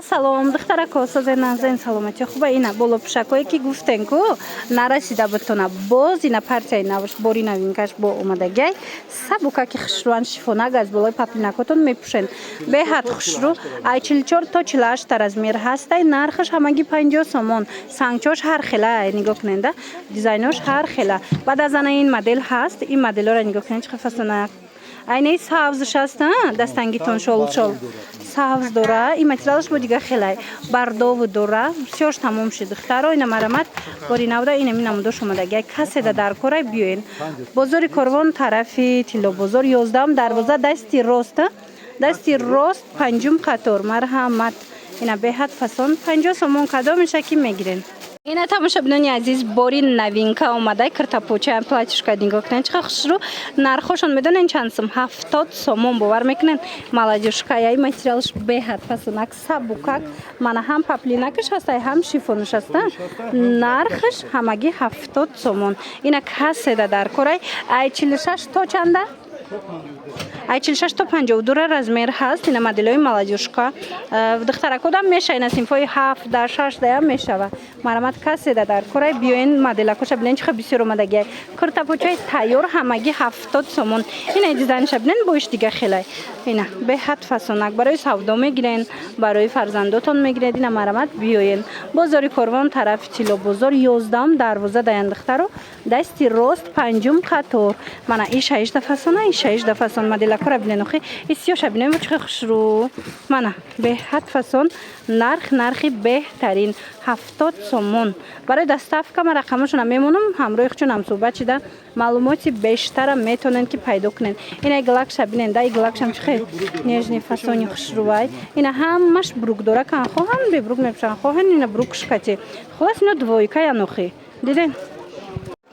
Салом, духтара косозе назен саломати хуба ина боло пшакое ки гуфтен ку нарасида бутона боз ина партия навш бори навинкаш бо омадагай сабука ки хшруан шифонагаз болой паплинакотон мепушен беҳад хушру ай 44 то 48 та размер ҳастай нархаш ҳамаги 50 сомон сангчош ҳар хела нигоҳ кунед дизайнош ҳар хела баъд аз ана ин модел ҳаст ин моделора нигоҳ кунед чӣ фасона айне савзш аст дастангитон шол савз дора и материалш бо дига хелай бардов дора всёш тамом шид духтаро ина марамат бори навда ина намудош омадаги каседа дар корай биёен бозори корвон тарафи тилло бозор 11 дарвоза дасти рост панҷум қатор марҳамат ина беҳад фасон 50 сомон кадомеша ки мегирен ина тамошобинони азиз бори новинка омадай киртапоча платишка нигоҳ кунед чиқа хушру нархошон медонен чанд сум 70 сомон бовар мекунен молодежка яй материалш беҳад фасонак сабукак мана ҳам паплинакаш ҳастай ҳам шифонуш аста нархаш ҳамаги 70 сомон ина каседа дар корай ай 46 то чанда ай 46 то 52 размер ҳаст ина моделои молодежка духтаракодам меша ина синфои 7 да 6 да ям мешава марамат каседа дар корай биёен моделакоша билен чиха бисёр омадагиай куртапочаи тайёр ҳамаги 70 сомон ина дизайнша билен боиш дига хелай ина беҳад фасонак барои савдо мегирен барои фарзандотон мегиред ина марамат биёен бозори корвон тарафи тилло бозор 11 дарвоза даян духтаро дасти рост панҷум қатор мана и 6 фасона и 6 фасон моделакора билен охи исёша билен чиха хушру мана беҳад фасон нархи беҳтарин 70 сомон барои доставка ма рақамашона мемонам ҳамроҳи хучунам суҳбат шида маълумоти бештара метонен ки пайдо кунен ина иглакша бинен да иглакшам чихе нежни фасони хушрувай ина ҳамаш брук дора кан хоҳан бебрук мепушан хоҳан ина брукшкати холас ино двойкаян охи диден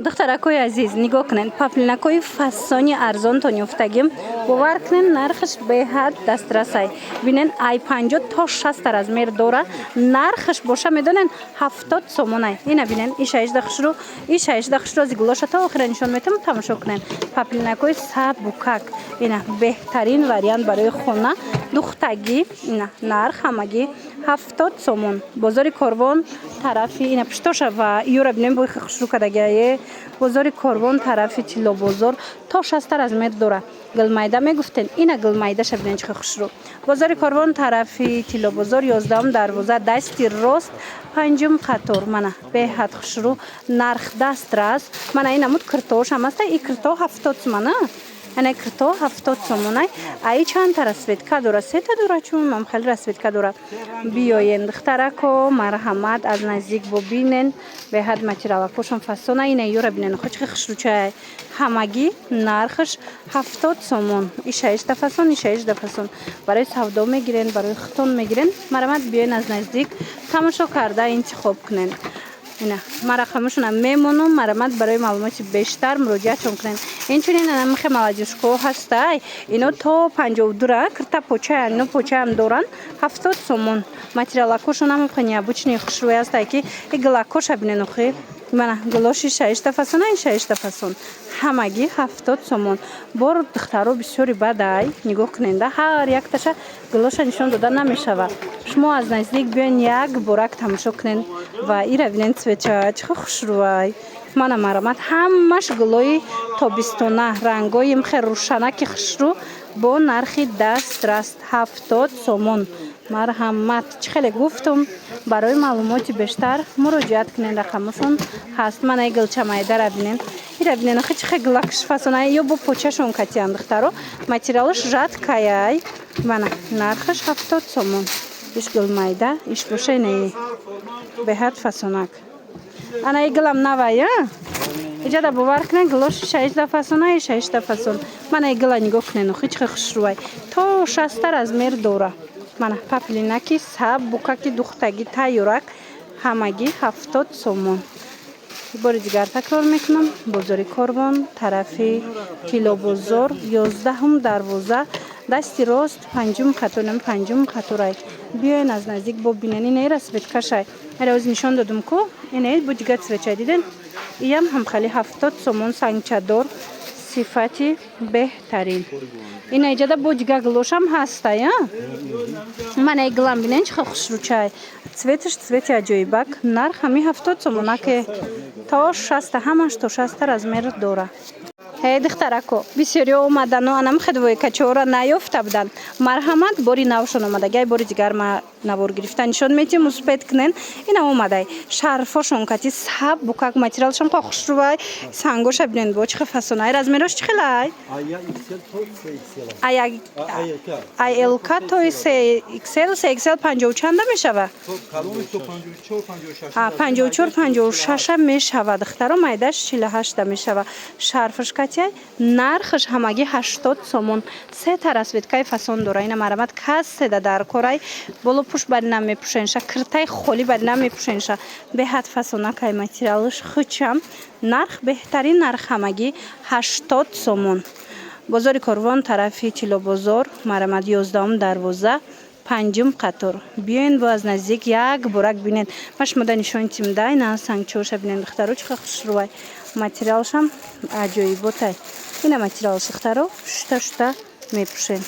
духтаракои азиз нигоҳ кунед паплинакои фасони арзонтон ёфтагим бовар кунед нархаш беҳад дастрасай бинен ай 50 то 60 размер дора нархаш боша медонен 70 сомонай ина бинен и 16 хушру и 16 хушру аз гулоша та охира нишон метам тамошо кунед паплинакои сабукак ина беҳтарин вариант барои хона духтагӣ ина нарх ҳамаги 70 сомон бозори корвон тарафи ина пуштоша ва юра бинем бо хушрукадагие бозори корвон тарафи тилло бозор то 60 размер дора гилмайда мегуфтен ина гилмайдаша бинен чиха хушру бозори корвон тарафи тилло бозор 11 дарвоза дасти рост панҷум қатор мана беҳад хушру нарх дастрас мана ина муд киртошам аста и кирто 70 сомона ана кирто 70 сомонай ай чанд та расветка дора се та дора чун мам хеле расветка дора биёен духтарако марҳамат аз наздик бобинен беҳад материалакошон фасона ина юра бинен хоч хушручай ҳамаги нархаш 70 сомон и 6 фасон и 6 фасон барои савдо мегирен барои хитон мегирен марҳамат биёен аз наздик тамошо карда интихоб кунен ина марақамашона мемонам марамат барои маълумоти бештар муроҷиатшон кунед инчунин анамихе молодежко ҳастай ино то 52 киртапочая ино почаям доран 70 сомон материалакошон амхе необычни хушрӯй астай ки и гилакоша бинен охи мана гилоши 6 фасон ай 6 фасон ҳамаги 70 сомон бор духтаро бисёри бадай нигоҳ куненда ҳар якташа гилоша нишон дода намешава шумо аз наздик биёен як борак тамошо кунен ва ира бинен цветча чиха хушрӯвай мана марамат ҳамаш гилои тобистона рангои мхе рӯшанаки хушрӯ бо нархи дастраст 70 сомон марҳамат чӣ хеле гуфтум барои маълумоти бештар муроҷиат кунед рақамашон ҳаст мана гилчамайдара бинен ира бинен охи чихе гилакш фасонай ё бо почашон катиян духтаро материалаш жаткаяй мана нархаш 70 сомон иш гилмайда иш боша инаи беҳад фасонак ана игилам навая иҷада бовар кунен гилош 6 фасона и 6 фасон мана игила нигоҳ кунен охи чихе хушрӯвай то 60 размер дора мана паплинаки сабукаки духтагӣ тайёрак ҳамаги 70 сомон бори дигар такрор мекунам бозори корвон тарафи тилло бозор 11 дарвоза дасти рост панҷум қаторам панҷум қаторай биёен аз наздик бобинен ина расветкашай ара оз нишон додум ку ина бо дига цветча диден иям ҳам хали 70 сомон сангчадор сифати беҳтарин. Ина иҷада боҷга глошам ҳастай, а? Мана иглам бинен чихел хушрӯчай. Цветиш цвети аҷоибак. Нарх ҳами 70 сомонаке то 60 ҳамаш то 60 размер дора. Духтарако, бисёриё омадану анам хидвои качора наёфта будан. Марҳамат бори навшон омадагай бори дигар ма навор гирифта нишон метим успет кнен ина омадай. Шарфошон кати саб букак материалшон ко хушрувай сангоша бинен бо чихе фасонай размерош чихелай. ILK то XL 50 чанда мешава? 54 56 мешава духтаро майдаш 48 мешава. Шарфаш катяй нархаш ҳамаги 80 сомон. Се тарасветкай фасон дора. Ина марамат кас седа дар корай боло пуш баринам мепушенша киртай холи баринам мепушенша беҳад фасонакай материалш хучам нарх беҳтарин нарх ҳамаги 80 сомон. Бозори Корвон тарафи Тило бозор марамат 11 дарвоза 5 қатор. Биёин бо аз наздик як борак бинен. Машмода нишони тимдай на сангчоша бинен духтаро чиха хушрувай. Материалшам аҷоиботай. Ина материалш духтаро шута мепушен.